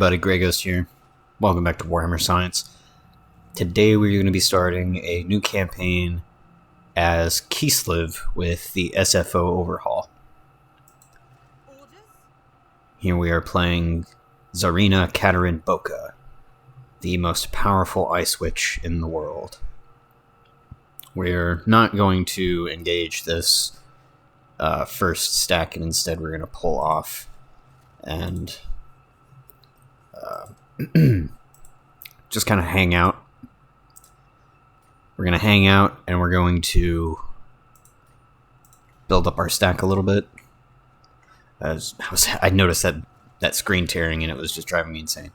Buddy Grey Ghost here. Welcome back to Warhammer Science. Today we're going to be starting a new campaign as Kislev with the SFO overhaul. Here we are playing Tzarina Boka, the most powerful ice witch in the world. We're not going to engage this first stack, and instead we're going to pull off and just kind of hang out. We're going to hang out and we're going to build up our stack a little bit. I noticed that screen tearing and it was just driving me insane.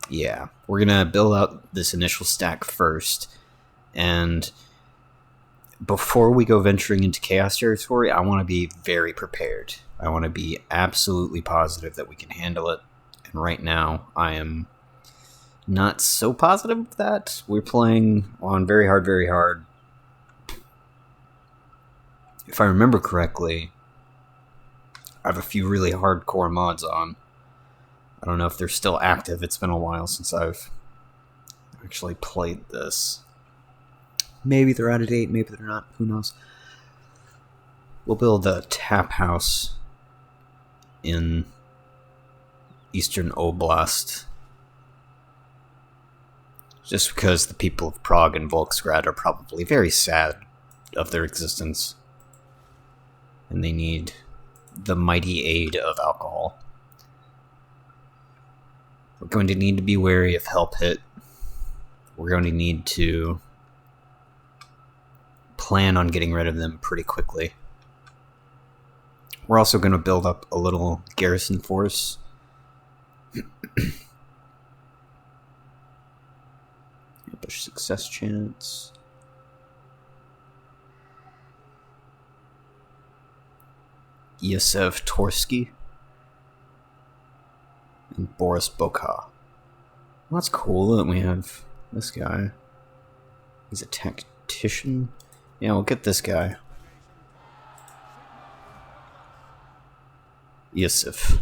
Yeah, we're going to build out this initial stack first, and before we go venturing into chaos territory, I want to be very prepared. I want to be absolutely positive that we can handle it. And right now, I am not so positive of that. We're playing on very hard. If I remember correctly, I have a few really hardcore mods on. I don't know if they're still active. It's been a while since I've actually played this. Maybe they're out of date, maybe they're not, who knows. We'll build a tap house in Eastern Oblast, just because the people of Prague and Volksgrad are probably very sad of their existence, and they need the mighty aid of alcohol. We're going to need to be wary of Help Hit. We're going to need to plan on getting rid of them pretty quickly. We're also going to build up a little garrison force. Push success chance. Yosef Torsky and Boris Boka. Well, that's cool that we have this guy. He's a tactician. Yeah, we'll get this guy. Yosef.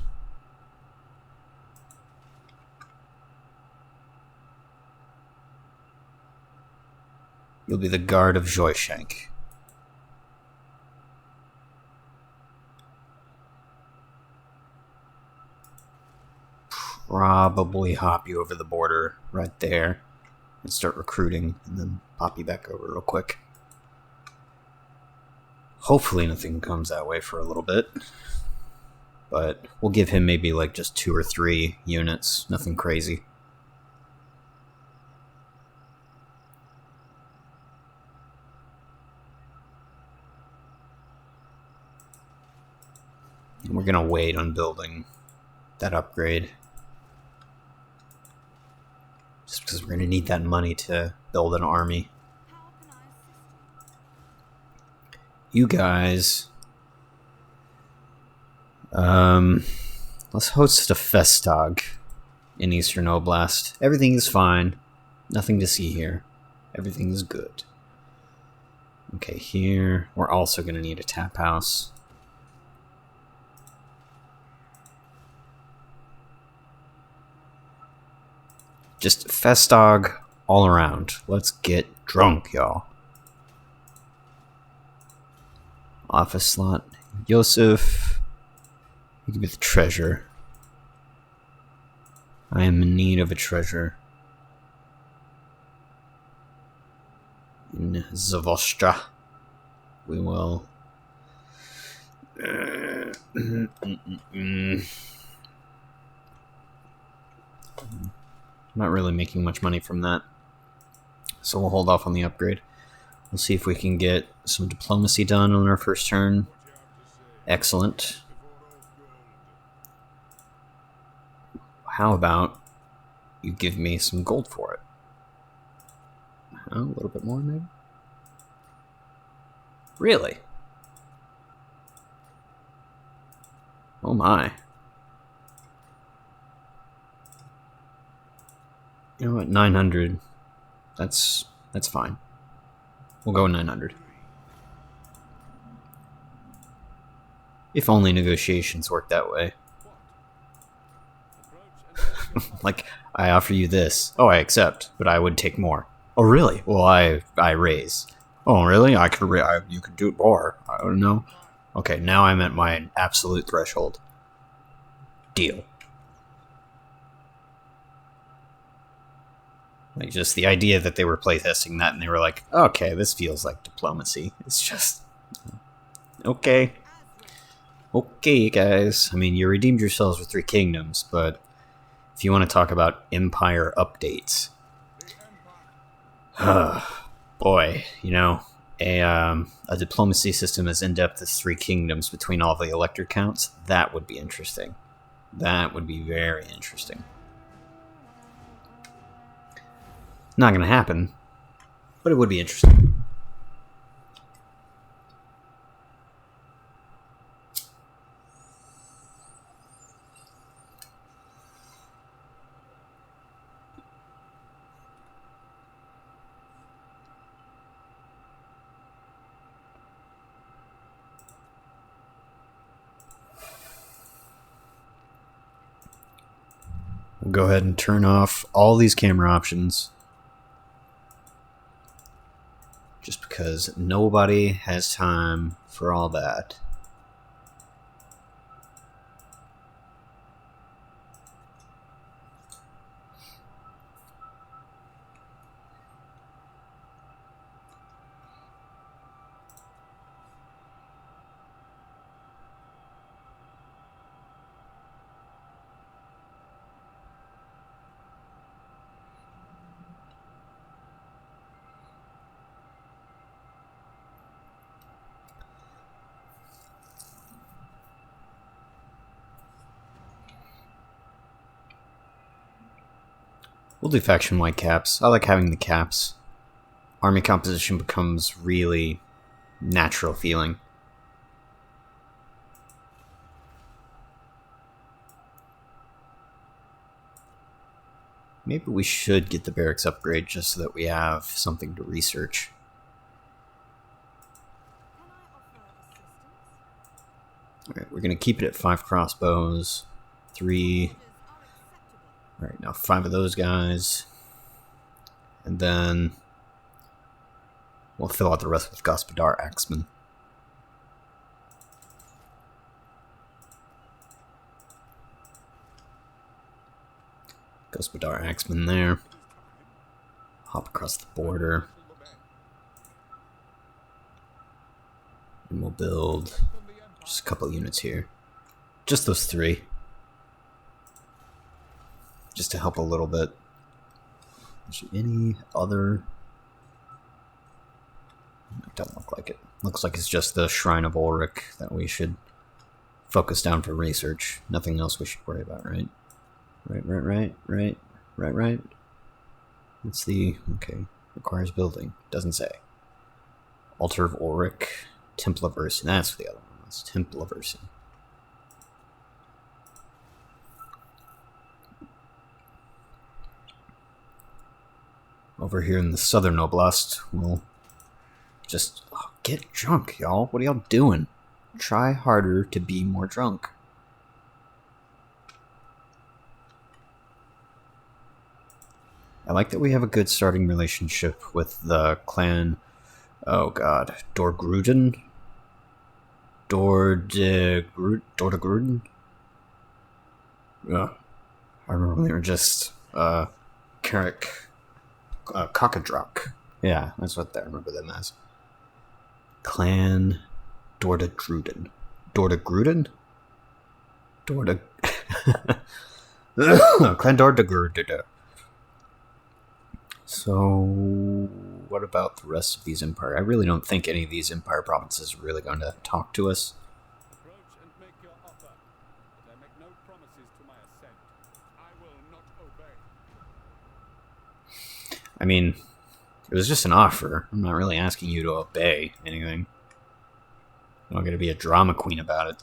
You'll be the guard of Joyshank. Probably hop you over the border right there and start recruiting, and then pop you back over real quick. Hopefully nothing comes that way for a little bit, but we'll give him maybe like just 2 or 3 units, nothing crazy. And we're gonna wait on building that upgrade, just because we're gonna need that money to build an army. You guys, let's host a Festag in Eastern Oblast. Everything is fine. Nothing to see here. Everything is good. Okay, here, we're also going to need a tap house. Just Festag all around. Let's get drunk, y'all. Office slot. Yosef. You can be the treasure. I am in need of a treasure. In Zavostra. We will. Not really making much money from that, so we'll hold off on the upgrade. We'll see if we can get some diplomacy done on our first turn. Excellent. How about you give me some gold for it? A little bit more, maybe? Really? Oh my. You know what? 900. That's fine. We'll go 900. If only negotiations worked that way. Like, I offer you this. Oh, I accept, but I would take more. Oh, really? Well, I raise. Oh, really? You could do it more. I don't know. Okay, now I'm at my absolute threshold. Deal. Like, just the idea that they were playtesting that and they were like, okay, this feels like diplomacy. It's just... Okay. Okay, guys. I mean, you redeemed yourselves with 3 kingdoms, but if you want to talk about empire updates... boy, you know, a diplomacy system as in-depth as 3 kingdoms between all the elector counts, that would be interesting. That would be very interesting. Not gonna happen, but it would be interesting. We'll go ahead and turn off all these camera options. Just because nobody has time for all that. We'll do faction-wide caps. I like having the caps. Army composition becomes really natural feeling. Maybe we should get the barracks upgrade just so that we have something to research. Alright, we're going to keep it at 5 crossbows. 3... Alright, now 5 of those guys. And then we'll fill out the rest with Gospodar Axemen. Gospodar Axemen there. Hop across the border. And we'll build just a couple units here. Just those 3. Just to help a little bit. Is there any other? It doesn't look like it. Looks like it's just the Shrine of Ulrich that we should focus down for research. Nothing else we should worry about, right? Right. Let's see. Okay. Requires building. Doesn't say. Altar of Ulrich. Temple of Ursin. That's the other one. That's Temple of Ursin. Over here in the southern oblast, we'll just get drunk, y'all. What are y'all doing? Try harder to be more drunk. I like that we have a good starting relationship with the clan. Oh god, Dorgruden? Dordegruden? I remember they were just Carrick. Cockadrock. Yeah, that's what I remember them as. Clan Dordegruden. Dordegruden? Clan Dordegruden. So, what about the rest of these empire? I really don't think any of these empire provinces are really going to talk to us. Approach and make your offer, but I make no promises to my assent. I will not obey. I mean, it was just an offer. I'm not really asking you to obey anything. I'm not going to be a drama queen about it.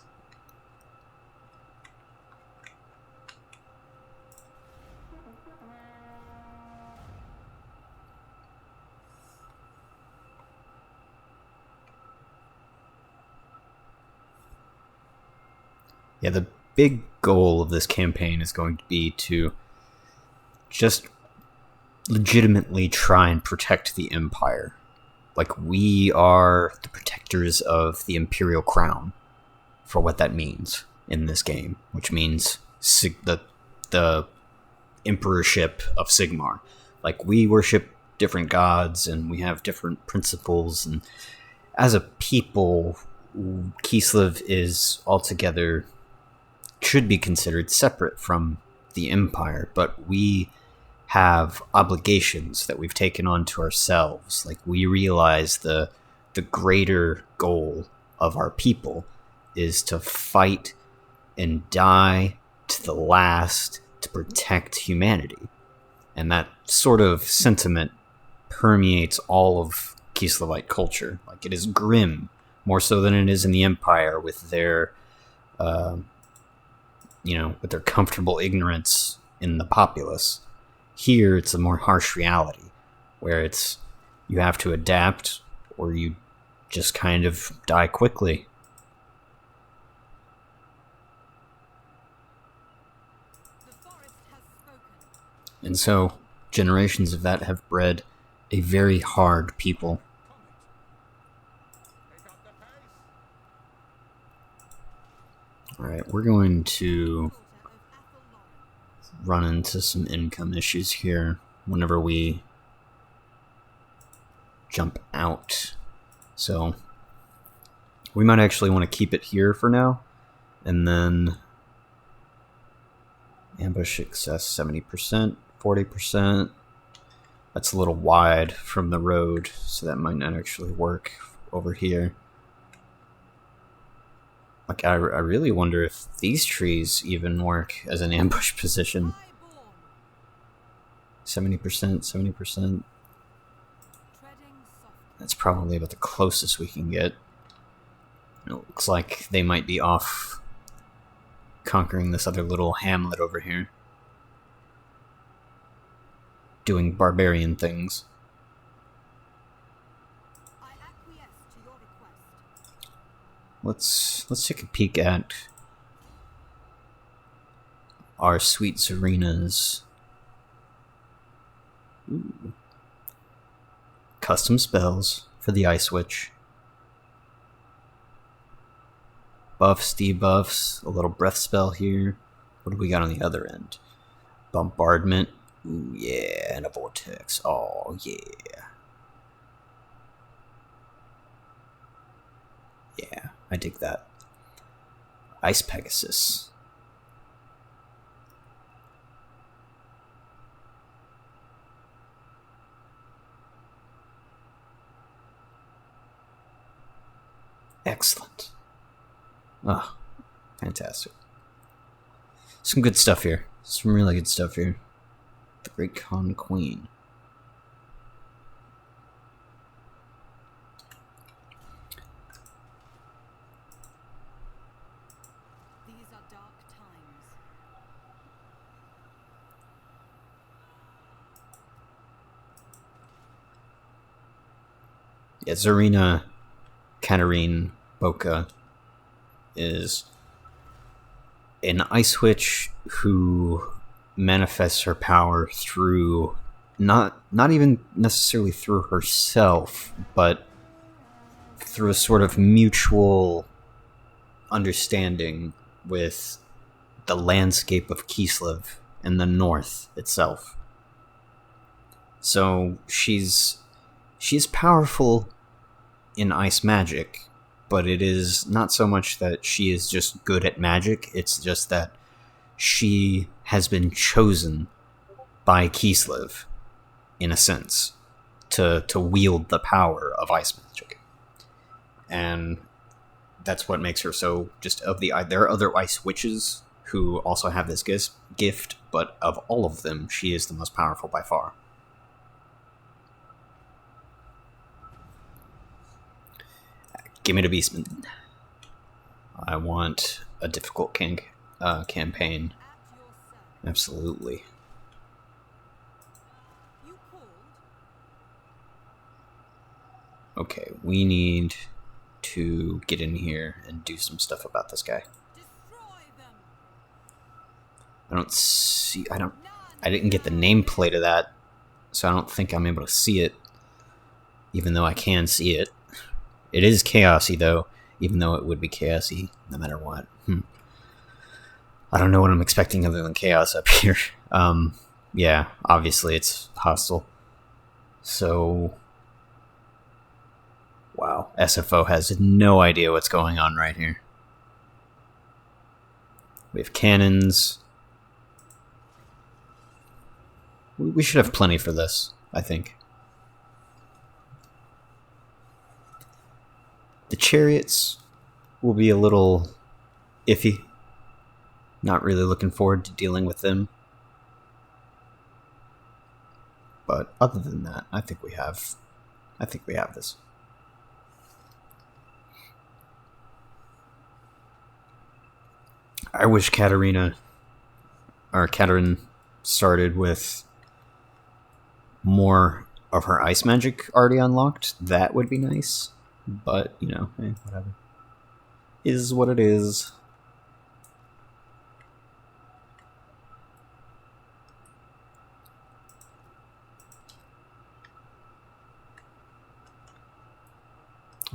Yeah, the big goal of this campaign is going to be to just legitimately try and protect the Empire. Like, we are the protectors of the Imperial Crown, for what that means in this game, which means the emperorship of Sigmar. Like, we worship different gods and we have different principles, and as a people, Kislev is altogether should be considered separate from the Empire, but we have obligations that we've taken on to ourselves. Like, we realize the greater goal of our people is to fight and die to the last to protect humanity. And that sort of sentiment permeates all of Kislevite culture. Like, it is grim, more so than it is in the Empire, with their with their comfortable ignorance in the populace. Here, it's a more harsh reality, where it's you have to adapt or you just kind of die quickly. The forest has spoken. And so, generations of that have bred a very hard people. Take up the pace. Alright, we're going to Daughter of Athel Lauren. run into some income issues here whenever we jump out. So, we might actually want to keep it here for now, and then ambush success 70%, 40%. That's a little wide from the road, so that might not actually work over here. Like, I really wonder if these trees even work as an ambush position. Highborn. 70%, 70%. Treading softly. That's probably about the closest we can get. It looks like they might be off conquering this other little hamlet over here, doing barbarian things. I acquiesce to your request. Let's take a peek at our sweet Tzarina's custom spells for the Ice Witch. Buffs, debuffs, a little breath spell here. What do we got on the other end? Bombardment. Ooh, yeah, and a vortex. Oh, yeah. Yeah, I dig that. Ice Pegasus. Excellent. Oh, fantastic. Some good stuff here. Some really good stuff here. The Great Khan Queen. These are dark times. Yeah, Tzarina Katarine Boca is an Ice Witch who manifests her power through not even necessarily through herself, but through a sort of mutual understanding with the landscape of Kislev and the north itself. So she's powerful in ice magic, but it is not so much that she is just good at magic, it's just that she has been chosen by Kislev, in a sense, to wield the power of ice magic. And that's what makes her so just of the... There are other ice witches who also have this gift, but of all of them, she is the most powerful by far. Give me the Beastman. I want a difficult campaign. At your service. Absolutely. You called? Okay, we need to get in here and do some stuff about this guy. Destroy I don't see... I didn't get the nameplate of that, so I don't think I'm able to see it, even though I can see it. It is chaosy, though, even though it would be chaosy no matter what. I don't know what I'm expecting other than chaos up here. Yeah, obviously it's hostile. So... Wow, SFO has no idea what's going on right here. We have cannons. We should have plenty for this, I think. The chariots will be a little iffy. Not really looking forward to dealing with them. But other than that, I think we have this. I wish Tzarina started with more of her ice magic already unlocked. That would be nice. But, you know, hey, whatever. Is what it is.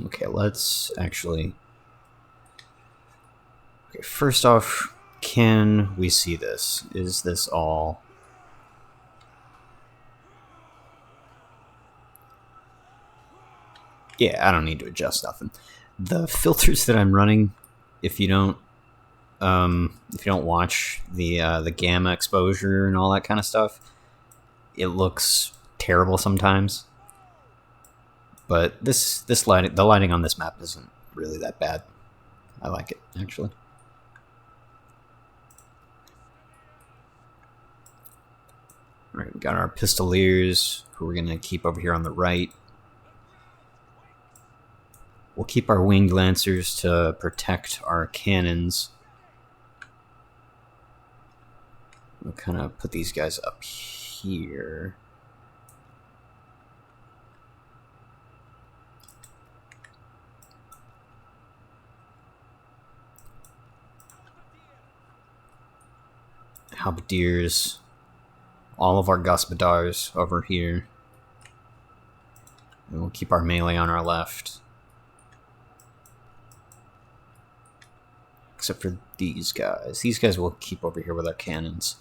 Okay, let's actually... Okay, first off, can we see this? Is this all... Yeah, I don't need to adjust nothing. The filters that I'm running, if you don't watch the gamma exposure and all that kind of stuff, it looks terrible sometimes. But the lighting on this map isn't really that bad. I like it, actually. Alright, we got our pistoliers, who we're going to keep over here on the right. We'll keep our winged lancers to protect our cannons. We'll kind of put these guys up here. Halberdiers. All of our Gospodars over here. And we'll keep our melee on our left. Except for these guys. These guys will keep over here with our cannons.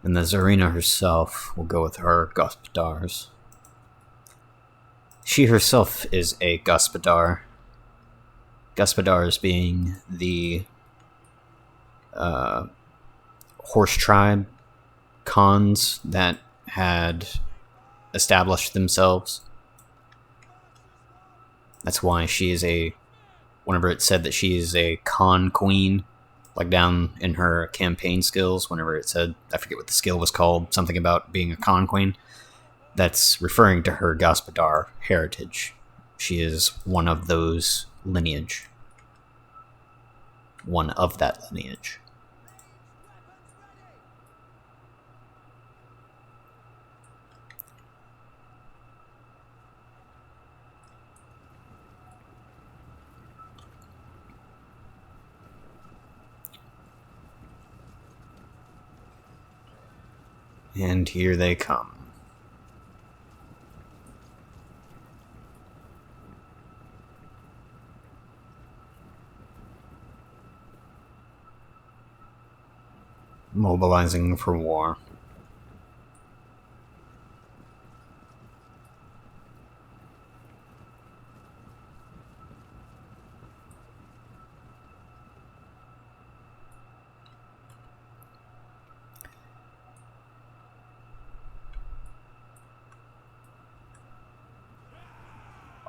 And the Tzarina herself will go with her Gospodars. She herself is a Gospodar. Gospodars being the horse tribe Khans that had established themselves. That's why she is a... Whenever it said that she is a Khan queen, like down in her campaign skills, whenever it said, I forget what the skill was called, something about being a Khan queen, that's referring to her Gospodar heritage. She is one of those lineage. One of that lineage. And here they come. Mobilizing for war.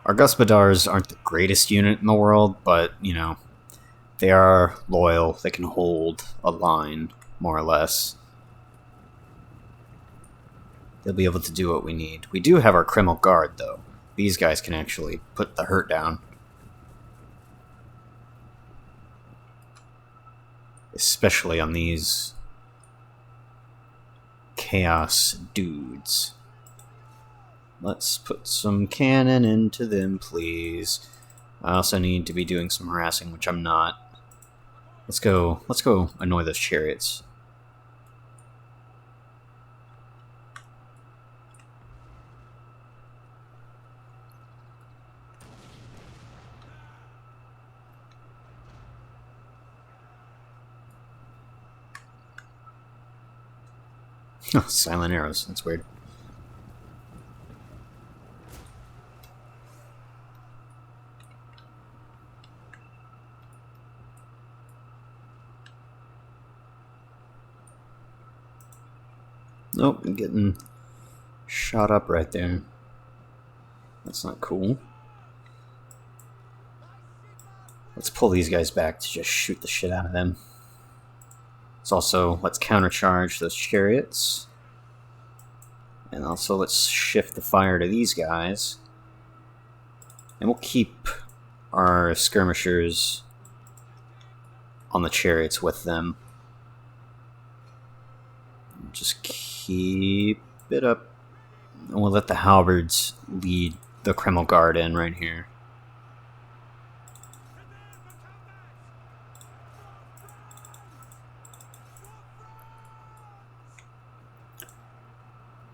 Our Gospodars aren't the greatest unit in the world, but, you know, they are loyal. They can hold a line, more or less. They'll be able to do what we need. We do have our Criminal Guard, though. These guys can actually put the hurt down. Especially on these Chaos dudes. Let's put some cannon into them, please. I also need to be doing some harassing, which I'm not. Let's go annoy those chariots. Oh, silent arrows. That's weird. Nope, I'm getting shot up right there. That's not cool. Let's pull these guys back to just shoot the shit out of them. It's also, let's countercharge those chariots. And also let's shift the fire to these guys. And we'll keep our skirmishers on the chariots with them. Just keep it up. And we'll let the halberds lead the Kreml Guard in right here.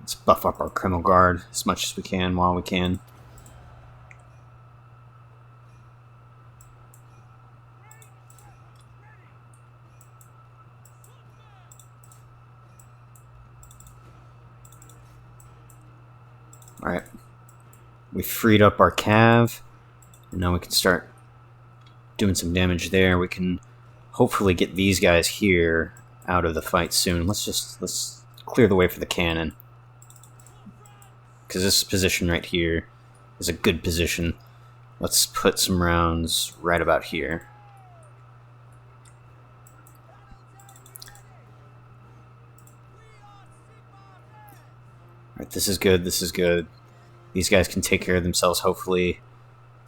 Let's buff up our Kreml Guard as much as we can while we can. Alright. We freed up our cav. And now we can start doing some damage there. We can hopefully get these guys here out of the fight soon. Let's clear the way for the cannon. Because this position right here is a good position. Let's put some rounds right about here. Alright, this is good, this is good. These guys can take care of themselves, hopefully,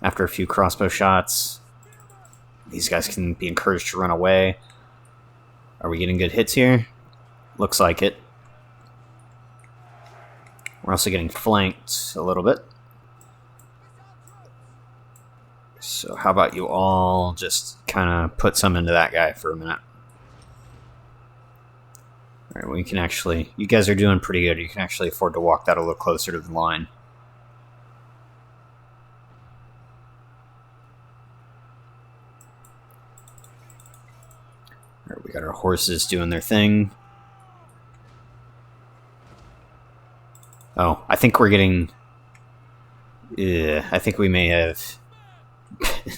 after a few crossbow shots. These guys can be encouraged to run away. Are we getting good hits here? Looks like it. We're also getting flanked a little bit. So how about you all just kind of put some into that guy for a minute. Alright, we can actually... You guys are doing pretty good. You can actually afford to walk that a little closer to the line. Alright, we got our horses doing their thing. Oh, I think we're getting... I think we may have...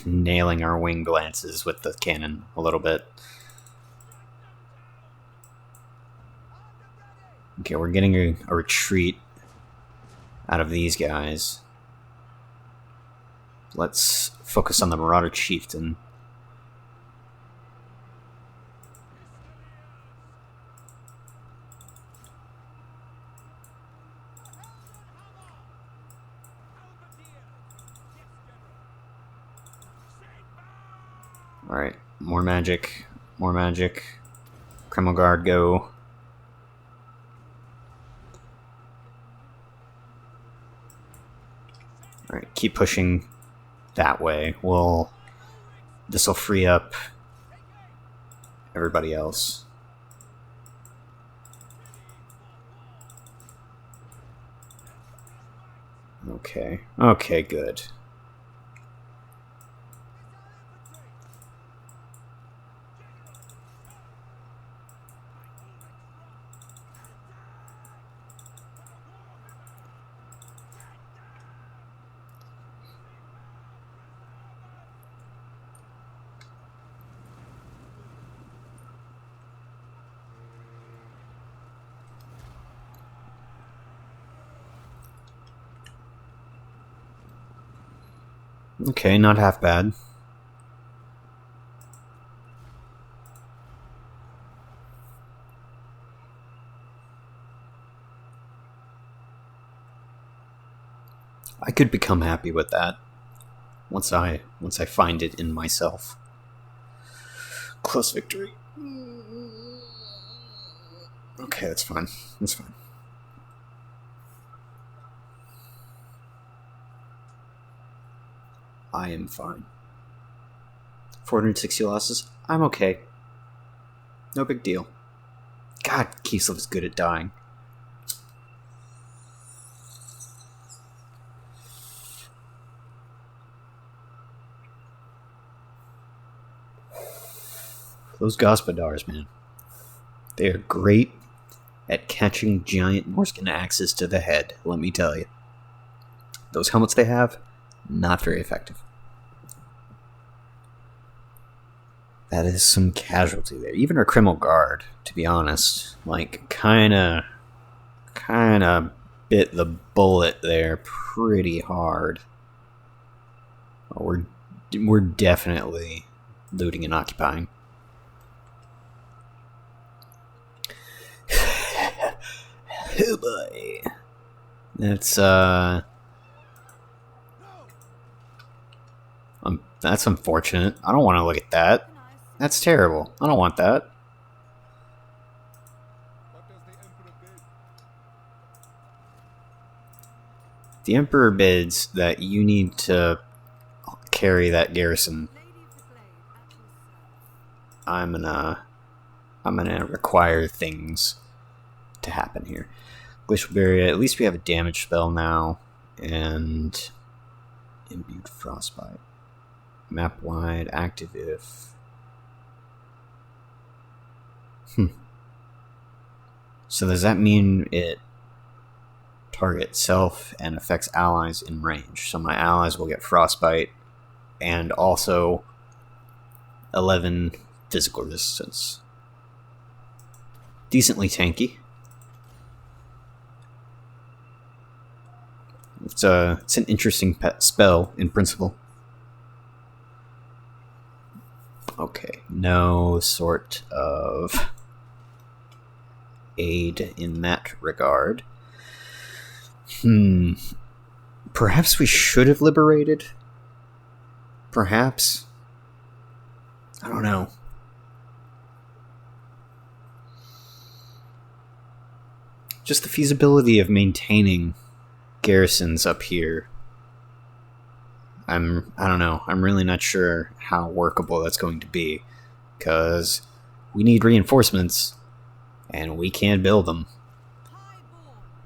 nailing our wing glances with the cannon a little bit. Okay, we're getting a retreat out of these guys. Let's focus on the Marauder Chieftain. Alright, more magic, more magic. Kreml Guard, go. Alright, keep pushing that way. This'll free up everybody else. Okay, okay, good. Okay, not half bad. I could become happy with that once I find it in myself. Close victory. Okay, that's fine. That's fine. I am fine. 460 losses. I'm okay. No big deal. God, Kislev is good at dying. Those Gospodars, man. They are great at catching giant Morskin axes to the head, let me tell you. Those helmets they have, not very effective. That is some casualty there. Even our criminal guard, to be honest, like, kinda bit the bullet there pretty hard. We're definitely looting and occupying. Oh boy. That's unfortunate. I don't want to look at that. That's terrible. I don't want that. What does the Emperor bid? The Emperor bids that you need to carry that garrison. Lady of the Blade at your service. I'm gonna require things to happen here. Glacial Barrier, at least we have a damage spell now, and imbued frostbite. Map wide, active if. So does that mean it targets self and affects allies in range? So my allies will get frostbite and also 11 physical resistance. Decently tanky. It's an interesting spell in principle. Okay, no sort of aid in that regard. Perhaps we should have liberated? Perhaps? I don't know. Just the feasibility of maintaining garrisons up here. I don't know. I'm really not sure how workable that's going to be, because we need reinforcements, and we can't build them.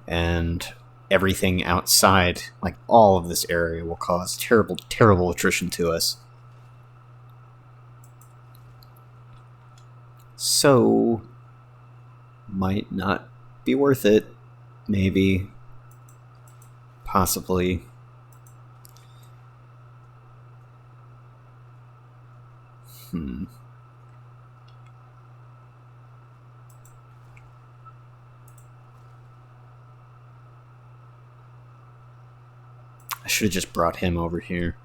And everything outside, like all of this area, will cause terrible, terrible attrition to us. So, might not be worth it. Maybe. Possibly. I should have just brought him over here.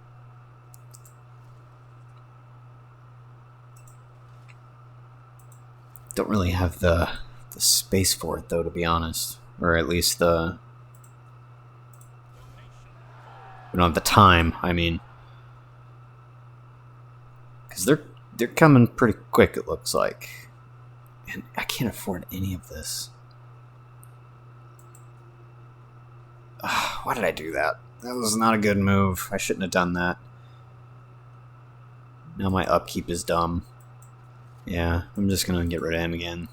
Don't really have the space for it, though, to be honest. Or at least we don't have the time, I mean. Because they're coming pretty quick, it looks like. And I can't afford any of this. Why did I do that? That was not a good move. I shouldn't have done that. Now my upkeep is dumb. Yeah, I'm just gonna get rid of him again.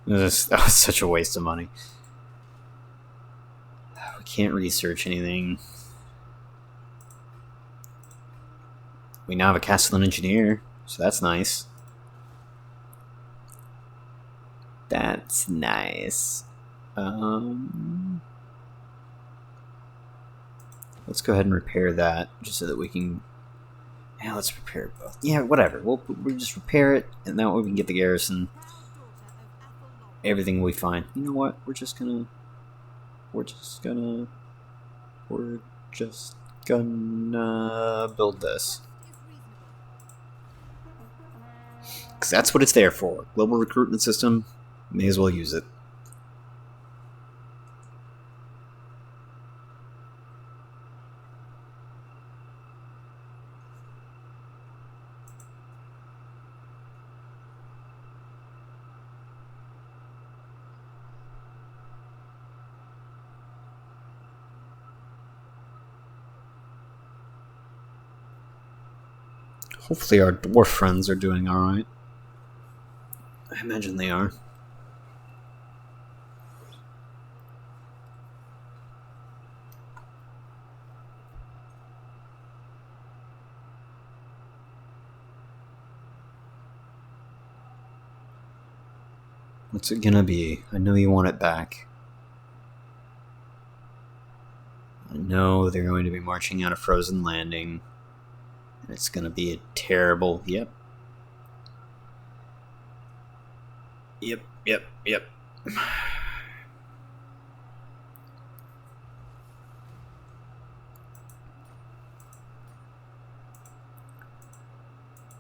That was such a waste of money. We can't research anything. We now have a Castellan engineer, so that's nice. That's nice. Let's go ahead and repair that, just so that we can... Yeah, let's repair both. Yeah, whatever. We'll just repair it, and that way we can get the garrison. Everything will be fine. You know what? We're just gonna build this. Because that's what it's there for. Global recruitment system, may as well use it. Hopefully our dwarf friends are doing alright. I imagine they are. What's it gonna be? I know you want it back. I know they're going to be marching out of Frozen Landing. And it's gonna be a terrible... Yep. Yep.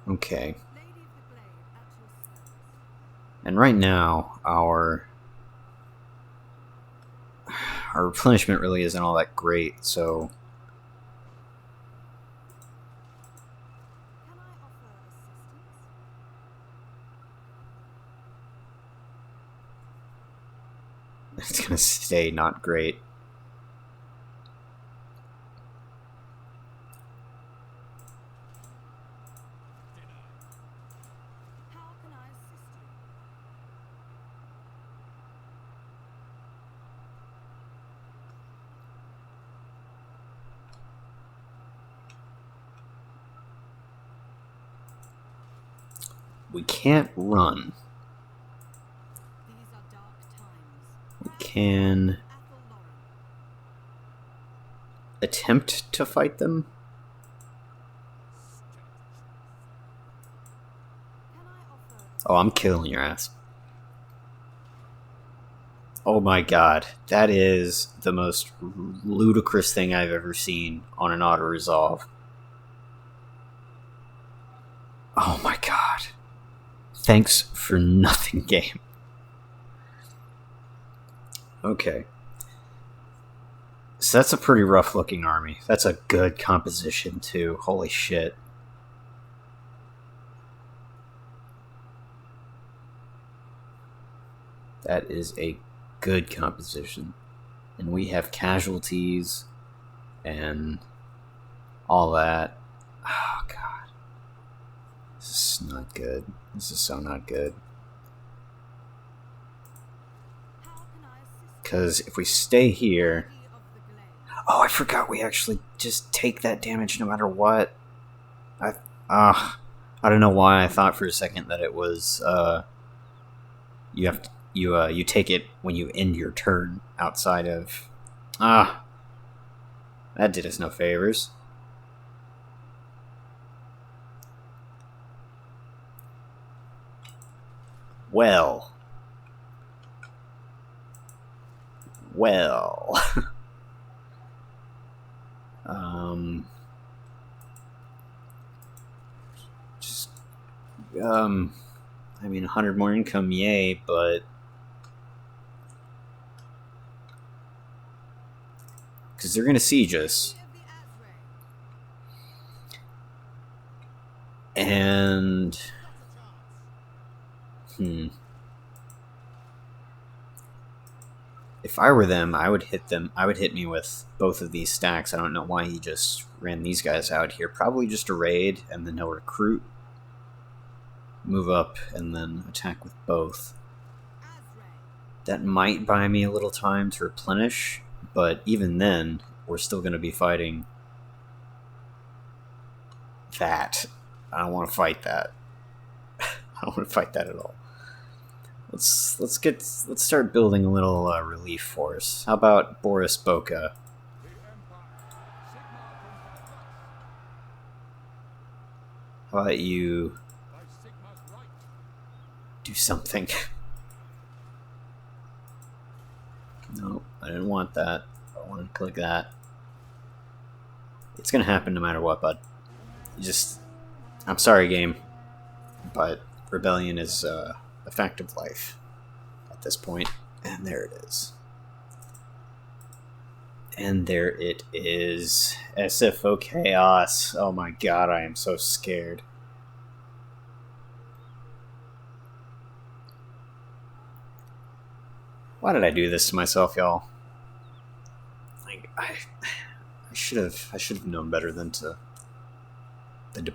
Okay. Lady of the Blade at your service. And right now, our replenishment really isn't all that great, so... Can I offer assistance? It's gonna stay not great. How can I assist you? We can't run. These are dark times. We can Athel Lauren. attempt to fight them. Can I offer Oh, I'm killing your ass. Oh my god, that is the most ludicrous thing I've ever seen on an auto-resolve. Oh my god. Thanks for nothing, game. Okay. So that's a pretty rough looking army. That's a good composition too. Holy shit. That is a good composition. And we have casualties and all that. Oh god. This is not good. This is so not good. how can I assist you? Because if we stay here... Lady of the Glade. Oh, I forgot we actually just take that damage no matter what. I don't know why I thought for a second that it was you have to, you take it when you end your turn outside of that did us no favors. Well. Just I mean 100 more income, yay, but because they're gonna siege us. Lady of the Azrae. And if I were them, I would hit them. I would hit me with both of these stacks. I don't know why he just ran these guys out here. Probably just a raid, and then he'll recruit, move up, and then attack with both. Azrae. That might buy me a little time to replenish, but even then, we're still going to be fighting that. I don't want to fight that. I don't want to fight that at all. Let's start building a little relief force. How about Boris Boca? The Empire. Sigmar from Valhalla. How about you By Sigmar's right. do something? No, I didn't want that. I wanted to click that. It's gonna happen no matter what, bud. I'm sorry, game, but rebellion is a fact of life at this point. And there it is. And there it is. SFO chaos. Oh my god, I am so scared. Why did I do this to myself, y'all? Like I should have known better than to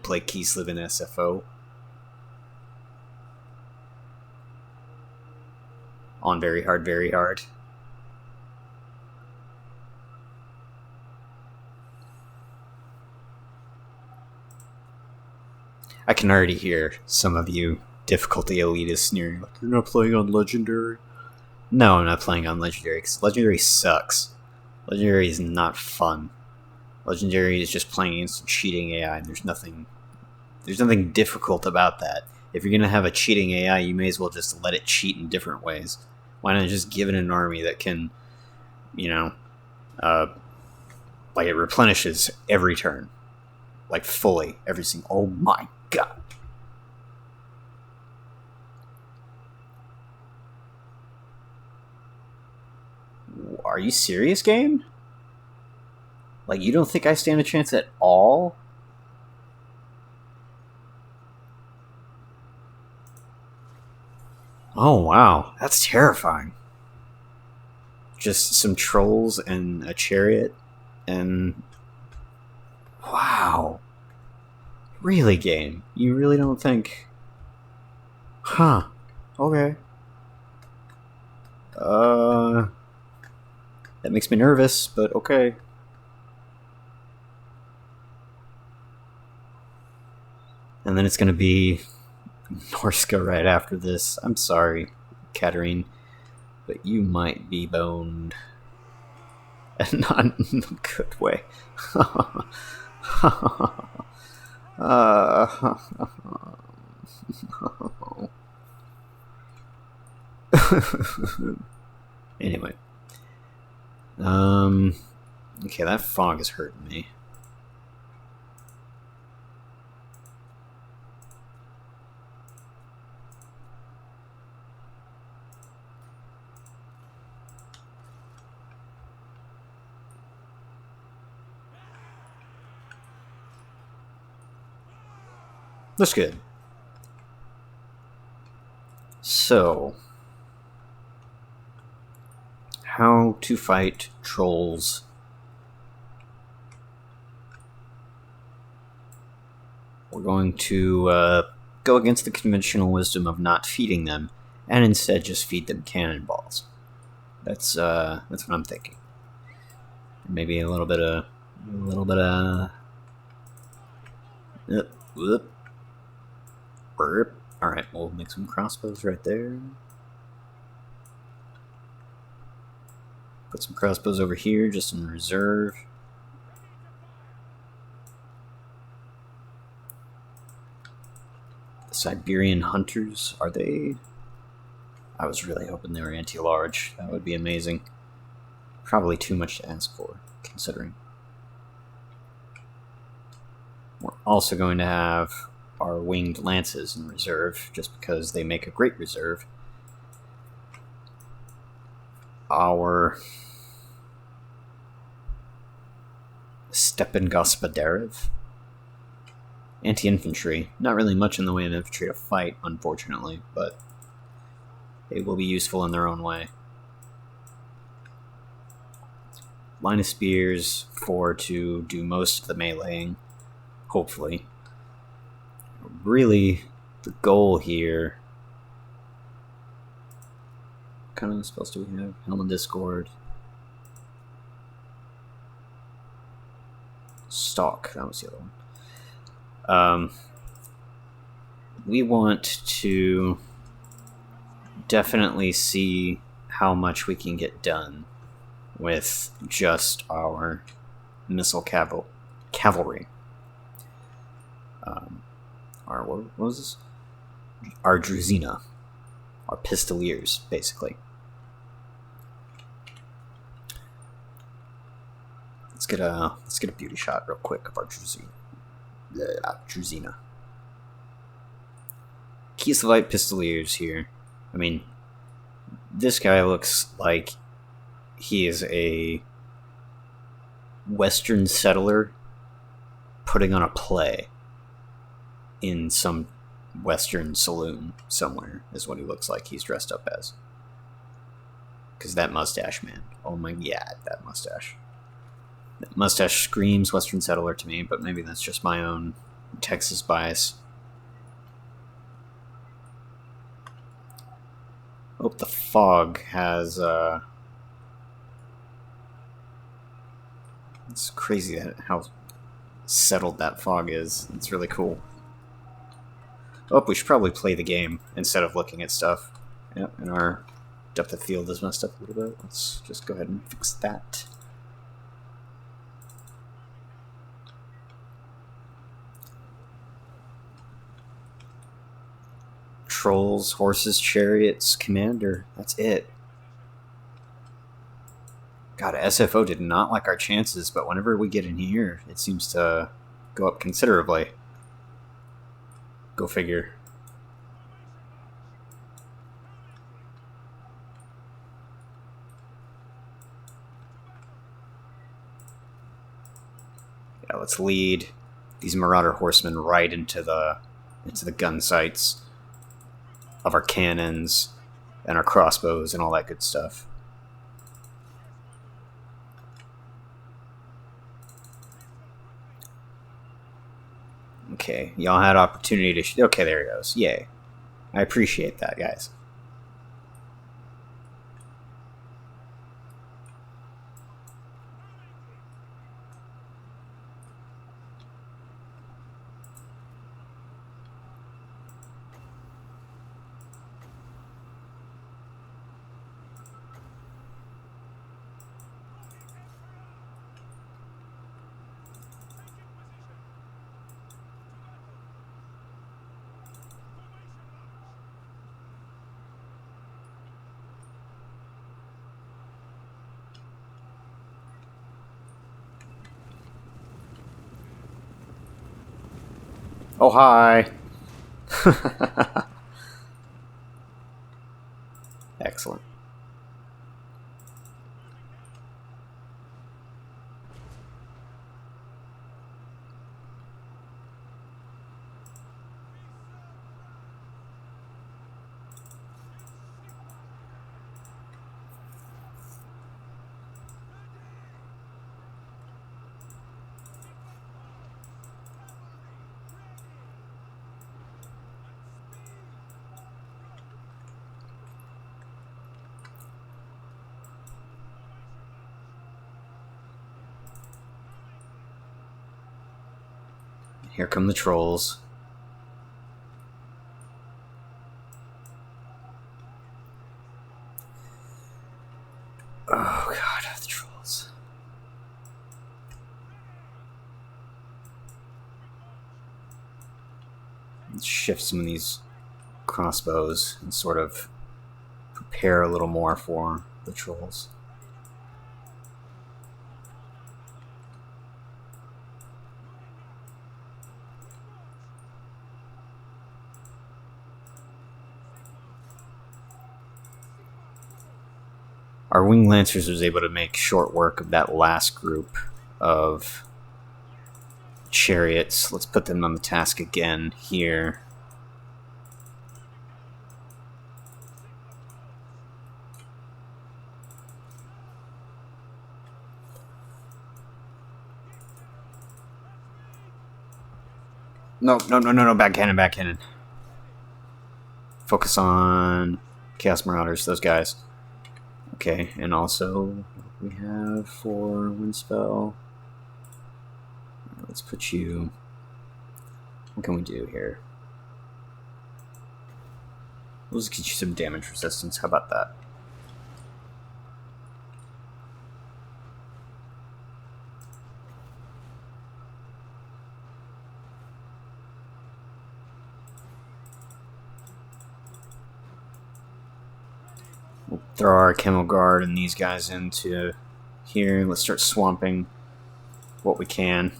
play Kislev in SFO. on very hard, very hard. I can already hear some of you difficulty elitists sneering, like, you're not playing on Legendary? No, I'm not playing on Legendary, because Legendary sucks. Legendary is not fun. Legendary is just playing against cheating AI, and there's nothing difficult about that. If you're going to have a cheating AI, you may as well just let it cheat in different ways. Why not just give it an army that can, like, it replenishes every turn. Like, fully. Every single... Oh my god. Are you serious, game? Like, you don't think I stand a chance at all? Oh, wow. That's terrifying. Just some trolls and a chariot, and... Wow. Really, game? You really don't think... Huh. Okay. That makes me nervous, but okay. And then it's gonna be Norska right after this. I'm sorry, Katarine, but you might be boned. And not in a good way. Anyway. Okay, that fog is hurting me. That's good. So, how to fight trolls. We're going to go against the conventional wisdom of not feeding them, and instead just feed them cannonballs. That's what I'm thinking. Maybe a little bit of whoop. Burp. Alright, we'll make some crossbows right there. Put some crossbows over here, just in reserve. The Siberian Hunters, are they... I was really hoping they were anti-large. That would be amazing. Probably too much to ask for, considering. We're also going to have our winged lances in reserve, just because they make a great reserve. Our Stepan Gospodarev. Anti-infantry. Not really much in the way of infantry to fight, unfortunately, but they will be useful in their own way. Line of spears to do most of the meleeing, hopefully. Really, the goal here... What kind of spells do we have? Helm of Discord. Stalk, that was the other one. We want to definitely see how much we can get done with just our missile cavalry. What was this? Our Tzarina. Our pistoliers, basically. Let's get a beauty shot real quick of our Tzarina. Kislevite pistoliers here. I mean, this guy looks like he is a Western settler putting on a play in some Western saloon somewhere, is what he looks like he's dressed up as. Because that mustache, man. Oh my god, that mustache. That mustache screams Western settler to me, but maybe that's just my own Texas bias. Oh, the fog has, it's crazy how settled that fog is. It's really cool. Oh, we should probably play the game instead of looking at stuff. Yep, and our depth of field is messed up a little bit. Let's just go ahead and fix that. Trolls, horses, chariots, commander. That's it. God, SFO did not like our chances, but whenever we get in here, it seems to go up considerably. Go figure. Yeah, let's lead these Marauder horsemen right into the gun sights of our cannons and our crossbows and all that good stuff. Okay, y'all had opportunity to... okay, there he goes. Yay. I appreciate that, guys. Oh, hi. Excellent. Here come the trolls. Oh god, the trolls. Let's shift some of these crossbows and sort of prepare a little more for the trolls. Our Wing Lancers was able to make short work of that last group of chariots. Let's put them on the task again here. No, back cannon. Focus on Chaos Marauders, those guys. Okay, and also we have for Windspell. Let's put you... what can we do here? We'll just get you some damage resistance, how about that? We'll throw our Camel Guard and these guys into here. Let's start swamping what we can.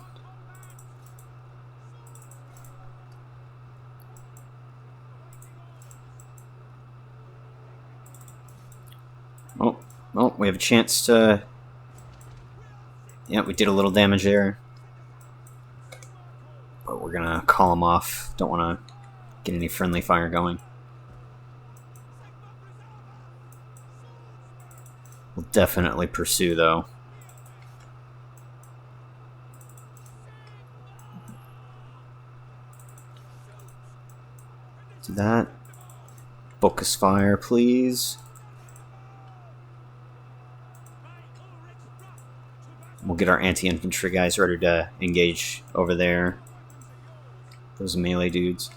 Oh, we have a chance to... yeah, we did a little damage there. But we're gonna call them off. Don't want to get any friendly fire going. We'll definitely pursue, though. Do that. Focus fire, please. We'll get our anti-infantry guys ready to engage over there. Those melee dudes.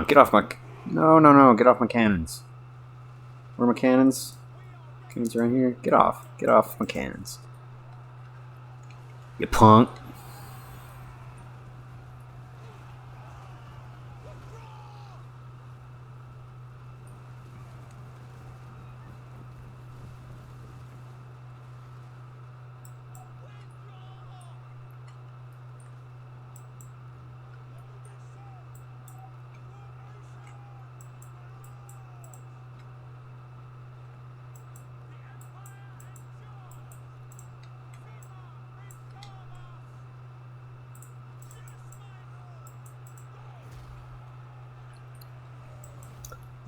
Get off my... No, get off my cannons. Where are my cannons? Cannons right here? Get off my cannons. You punk.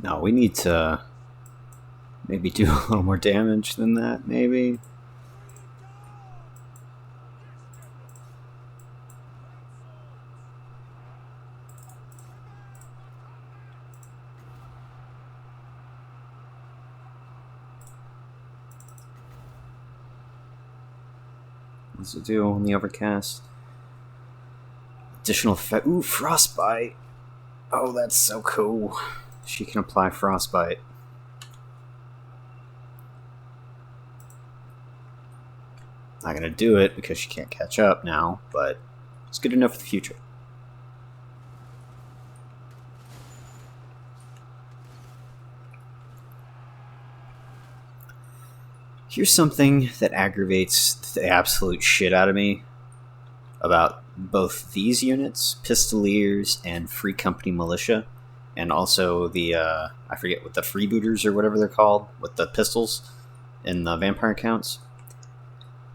No, we need to maybe do a little more damage than that, maybe. What's it do on the overcast? Additional ooh, frostbite. Oh, that's so cool. She can apply frostbite. Not gonna do it because she can't catch up now, but it's good enough for the future. Here's something that aggravates the absolute shit out of me about both these units, Pistoliers and Free Company Militia, and also the, I forget what the freebooters or whatever they're called, with the pistols in the vampire counts.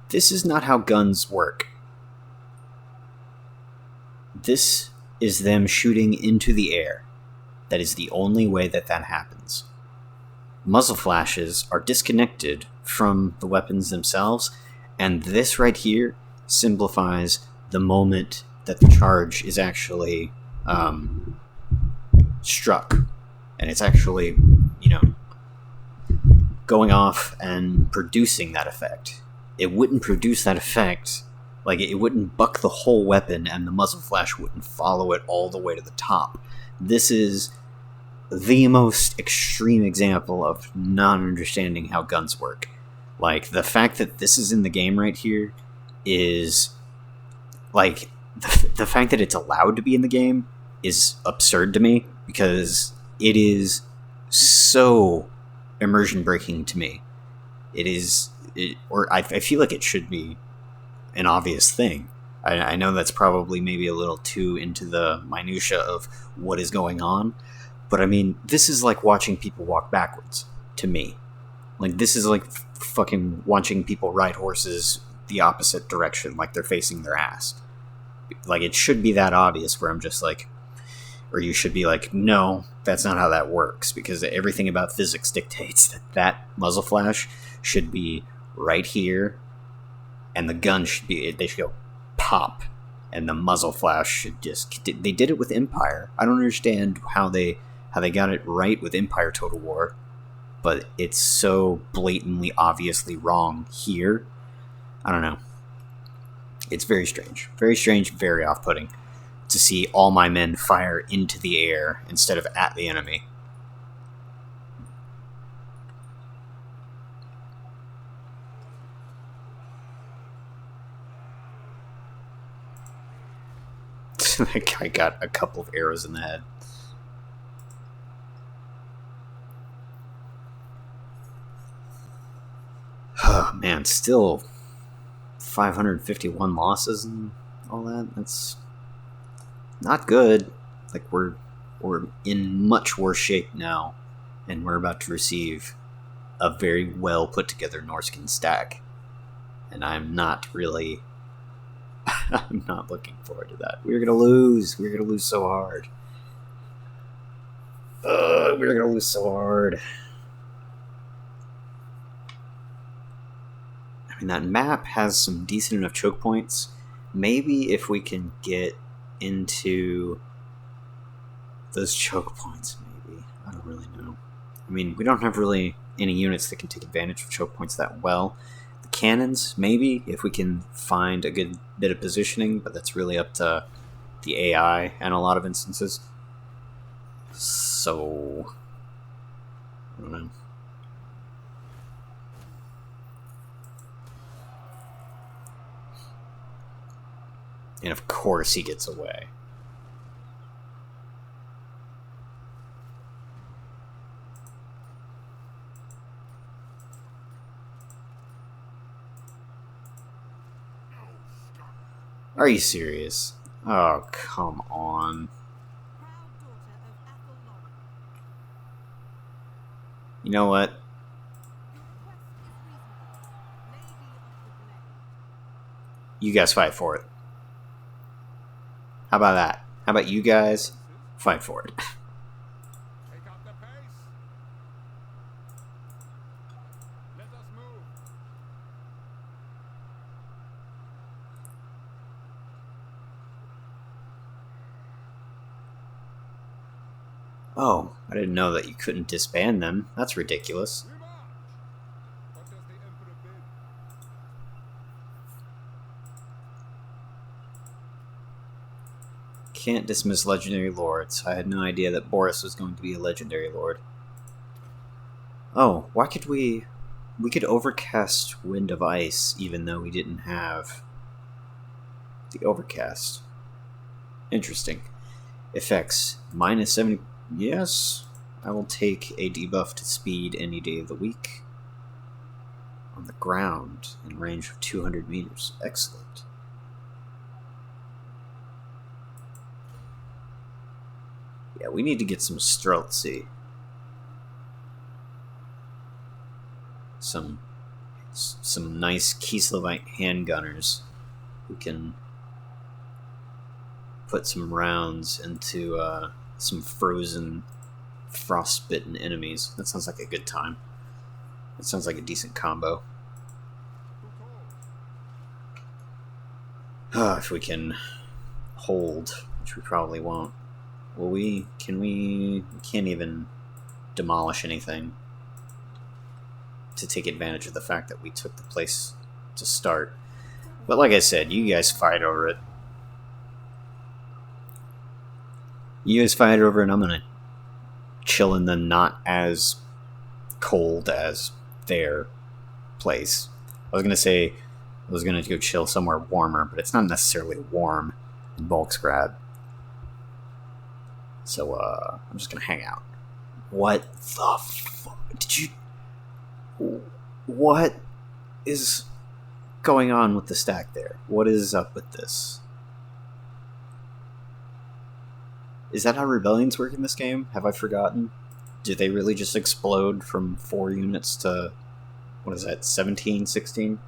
This is not how guns work. This is them shooting into the air. That is the only way that happens. Muzzle flashes are disconnected from the weapons themselves, and this right here simplifies the moment that the charge is actually struck, and it's actually, going off and producing that effect. It wouldn't produce that effect, like it wouldn't buck the whole weapon and the muzzle flash wouldn't follow it all the way to the top. This is the most extreme example of not understanding how guns work. Like, the fact that this is in the game right here is, like, the fact that it's allowed to be in the game is absurd to me, because it is so immersion breaking to me. I feel like it should be an obvious thing. I know that's probably maybe a little too into the minutia of what is going on, but I mean, this is like watching people walk backwards to me. Like, this is like fucking watching people ride horses the opposite direction, like they're facing their ass. Like, it should be that obvious, where I'm just like, or you should be like, no, that's not how that works, because everything about physics dictates that muzzle flash should be right here, and the gun should be, they should go pop, and the muzzle flash should just, they did it with Empire. I don't understand how they got it right with Empire Total War, but it's so blatantly, obviously wrong here. I don't know. It's very strange, very off-putting to see all my men fire into the air instead of at the enemy. That guy got a couple of arrows in the head. Oh man, still 551 losses and all that. That's not good. Like we're in much worse shape now, and we're about to receive a very well put together Norskin stack, and I'm not really. I'm not looking forward to that. We're gonna lose. We're gonna lose so hard. We're gonna lose so hard. I mean, that map has some decent enough choke points. Maybe if we can get into those choke points, maybe. I don't really know. I mean, we don't have really any units that can take advantage of choke points that well. The cannons, maybe, if we can find a good bit of positioning, but that's really up to the AI in a lot of instances. So, I don't know. And of course he gets away. Are you serious? Oh, come on. Proud daughter of Athel Lauren. You know what? Your request is reasonable. Lady of the Glade. You guys fight for it. How about that? How about you guys fight for it? Take up the pace. Let us move. Oh, I didn't know that you couldn't disband them. That's ridiculous. We march. What does the Emperor bid? Can't dismiss legendary lords. I had no idea that Boris was going to be a legendary lord. Oh, why could we... We could overcast Wind of Ice even though we didn't have the overcast. Interesting. Effects. Minus 70... Yes. I will take a debuff to speed any day of the week. On the ground in range of 200 meters. Excellent. Yeah, we need to get some Streltsy. Some nice Kislevite handgunners who can put some rounds into some frozen, frostbitten enemies. That sounds like a good time. That sounds like a decent combo. If we can hold, which we probably won't. Well, we can't even demolish anything to take advantage of the fact that we took the place to start. But like I said, you guys fight over it. You guys fight over it, and I'm gonna chill in the not as cold as their place. I was gonna say I was gonna go chill somewhere warmer, but it's not necessarily warm in Volksgrad. So, I'm just gonna hang out. What the fuck? Did you... What is going on with the stack there? What is up with this? Is that how rebellions work in this game? Have I forgotten? Do they really just explode from 4 units to... What is that? 17, 16?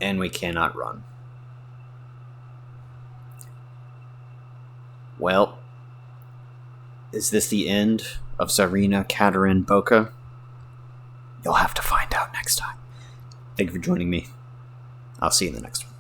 And we cannot run. Well, is this the end of Tzarina, Katerin, Boka? You'll have to find out next time. Thank you for joining me. I'll see you in the next one.